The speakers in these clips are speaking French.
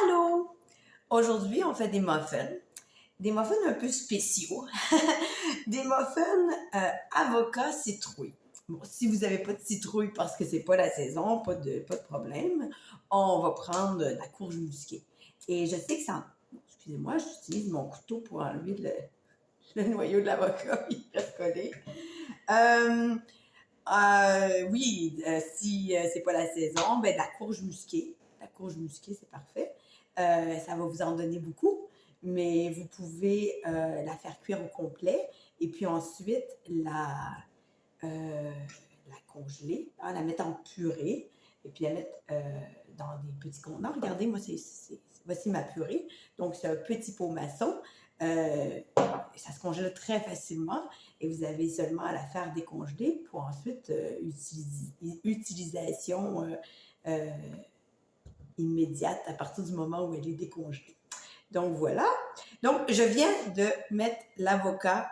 Allô! Aujourd'hui, on fait des muffins. Des muffins un peu spéciaux. Des muffins avocat citrouille. Bon, si vous n'avez pas de citrouille parce que c'est pas la saison, pas de problème, on va prendre de la courge musquée. Et je sais que ça... Excusez-moi, j'utilise mon couteau pour enlever le noyau de l'avocat. Il reste collé. Oui, si c'est pas la saison, ben de la courge musquée. La courge musquée, c'est parfait. Ça va vous en donner beaucoup, mais vous pouvez la faire cuire au complet et puis ensuite la congeler, hein, la mettre en purée et puis la mettre dans des petits contenants. Regardez, moi, voici ma purée. Donc, c'est un petit pot maçon. Ça se congèle très facilement et vous avez seulement à la faire décongeler pour ensuite utilisation immédiate à partir du moment où elle est décongelée. Donc voilà. Donc je viens de mettre l'avocat.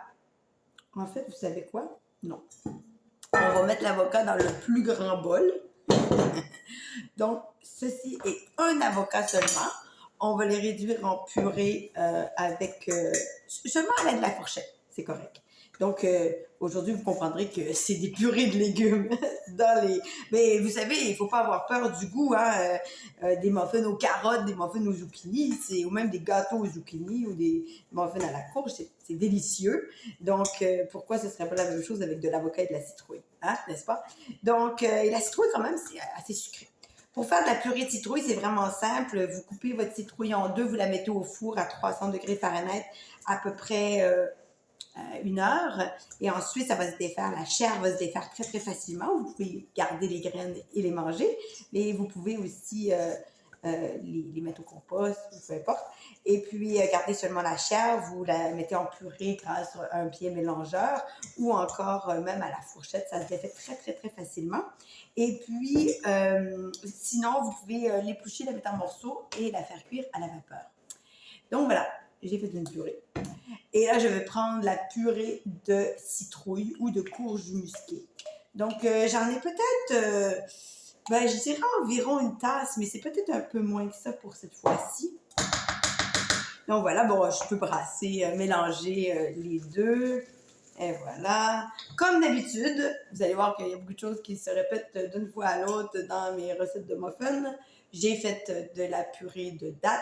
En fait, vous savez quoi? Non. On va mettre l'avocat dans le plus grand bol. Donc ceci est un avocat seulement. On va les réduire en purée avec seulement à l'aide de la fourchette. C'est correct. Donc, aujourd'hui, vous comprendrez que c'est des purées de légumes dans les... Mais vous savez, il ne faut pas avoir peur du goût, hein? Des muffins aux carottes, des muffins aux zucchini, ou même des gâteaux aux zucchini ou des muffins à la courge, c'est délicieux. Donc, pourquoi ce ne serait pas la même chose avec de l'avocat et de la citrouille, hein? N'est-ce pas? Donc, et la citrouille, quand même, c'est assez sucré. Pour faire de la purée de citrouille, c'est vraiment simple. Vous coupez votre citrouille en deux, vous la mettez au four à 300 degrés Fahrenheit à peu près 1 heure. Et ensuite, ça va se défaire. La chair va se défaire très, très facilement. Vous pouvez garder les graines et les manger. Mais vous pouvez aussi les mettre au compost, peu importe. Et puis, gardez seulement la chair. Vous la mettez en purée grâce à un pied mélangeur ou encore même à la fourchette. Ça se défait très, très, très facilement. Et puis, sinon, vous pouvez l'éplucher, la mettre en morceaux et la faire cuire à la vapeur. Donc voilà, j'ai fait une purée. Et là, je vais prendre la purée de citrouille ou de courge musquée. Donc, j'en ai peut-être, je dirais environ une tasse, mais c'est peut-être un peu moins que ça pour cette fois-ci. Donc voilà, bon, je peux brasser, mélanger les deux. Et voilà. Comme d'habitude, vous allez voir qu'il y a beaucoup de choses qui se répètent d'une fois à l'autre dans mes recettes de muffins. J'ai fait de la purée de dattes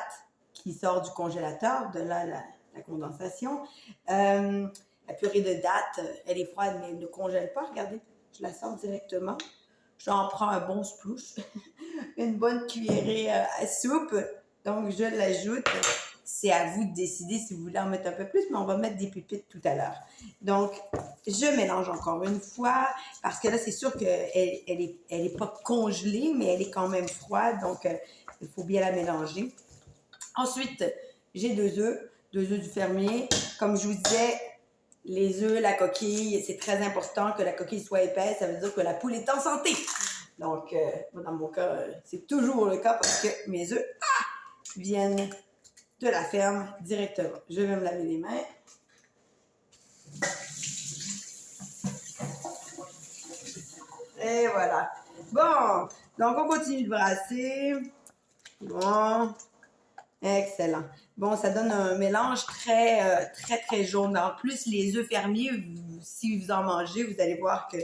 qui sort du congélateur, de là la condensation. La purée de dattes, elle est froide, mais elle ne congèle pas. Regardez, je la sors directement. J'en prends un bon splouche, une bonne cuillerée à soupe. Donc, je l'ajoute. C'est à vous de décider si vous voulez en mettre un peu plus, mais on va mettre des pépites tout à l'heure. Donc, je mélange encore une fois, parce que là, c'est sûr qu'elle est pas congelée, mais elle est quand même froide, donc il faut bien la mélanger. Ensuite, j'ai 2 œufs du fermier. Comme je vous disais, les œufs, la coquille, c'est très important que la coquille soit épaisse, ça veut dire que la poule est en santé. Donc, dans mon cas, c'est toujours le cas parce que mes œufs viennent de la ferme directement. Je vais me laver les mains. Et voilà. Bon, donc on continue de brasser. Bon, excellent. Bon, ça donne un mélange très, très, très jaune. En plus, les œufs fermiers, si vous en mangez, vous allez voir que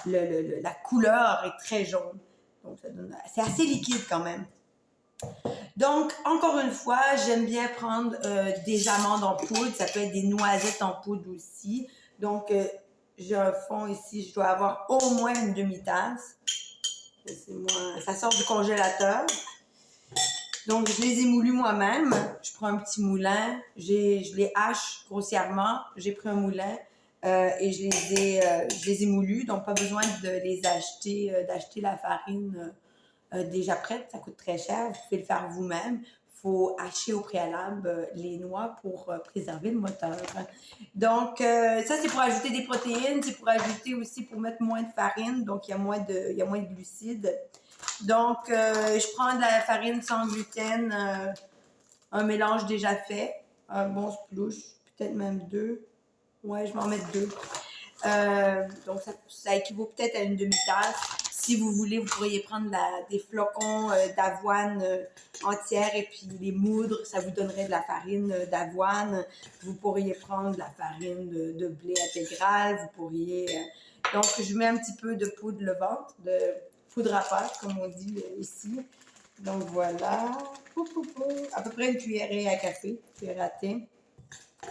la couleur est très jaune. Donc, c'est assez liquide quand même. Donc, encore une fois, j'aime bien prendre des amandes en poudre. Ça peut être des noisettes en poudre aussi. Donc, j'ai un fond ici. Je dois avoir au moins une demi-tasse. Ça sort du congélateur. Donc, je les ai moulus moi-même. Je prends un petit moulin. Je les hache grossièrement. J'ai pris un moulin et je les ai moulus. Donc, pas besoin de les acheter, d'acheter la farine déjà prête, ça coûte très cher. Vous pouvez le faire vous-même. Il faut hacher au préalable les noix pour préserver le moteur. Donc, ça, c'est pour ajouter des protéines. C'est pour ajouter aussi, pour mettre moins de farine. Donc, il y a moins de glucides. Donc, je prends de la farine sans gluten, un mélange déjà fait, un bon splouche, peut-être même 2. Ouais, je vais en mettre 2. Donc, ça équivaut peut-être à une demi-tasse. si vous voulez, vous pourriez prendre des flocons d'avoine entière et puis les moudre, ça vous donnerait de la farine d'avoine. Vous pourriez prendre de la farine de blé intégral, vous pourriez... donc, je mets un petit peu de poudre levante, de poudre à pâte, comme on dit ici. Donc, voilà. À peu près une cuillerée à café, cuillerée à thé.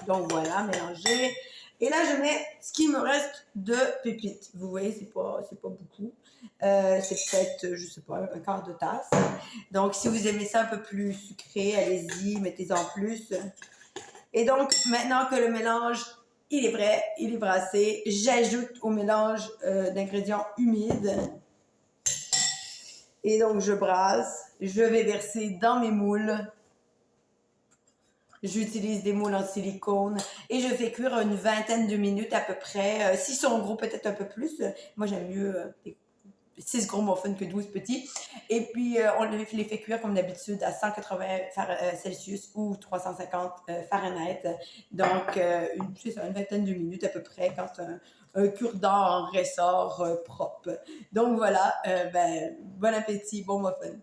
Donc, voilà, mélanger. Et là, je mets ce qui me reste de pépites. Vous voyez, c'est pas beaucoup. C'est peut-être, je sais pas, un quart de tasse. Donc, si vous aimez ça un peu plus sucré, allez-y, mettez-en plus. Et donc, maintenant que le mélange, il est prêt, il est brassé, j'ajoute au mélange d'ingrédients humides. Et donc, je brasse. Je vais verser dans mes moules. J'utilise des moules en silicone et je fais cuire une vingtaine de minutes à peu près. S'ils sont gros, peut-être un peu plus. Moi, j'aime mieux 6 gros muffins que 12 petits. Et puis, on les fait cuire comme d'habitude à 180 Celsius ou 350 Fahrenheit. Donc, une vingtaine de minutes à peu près quand un cure-dent ressort propre. Donc, voilà. Bon appétit, bon muffin.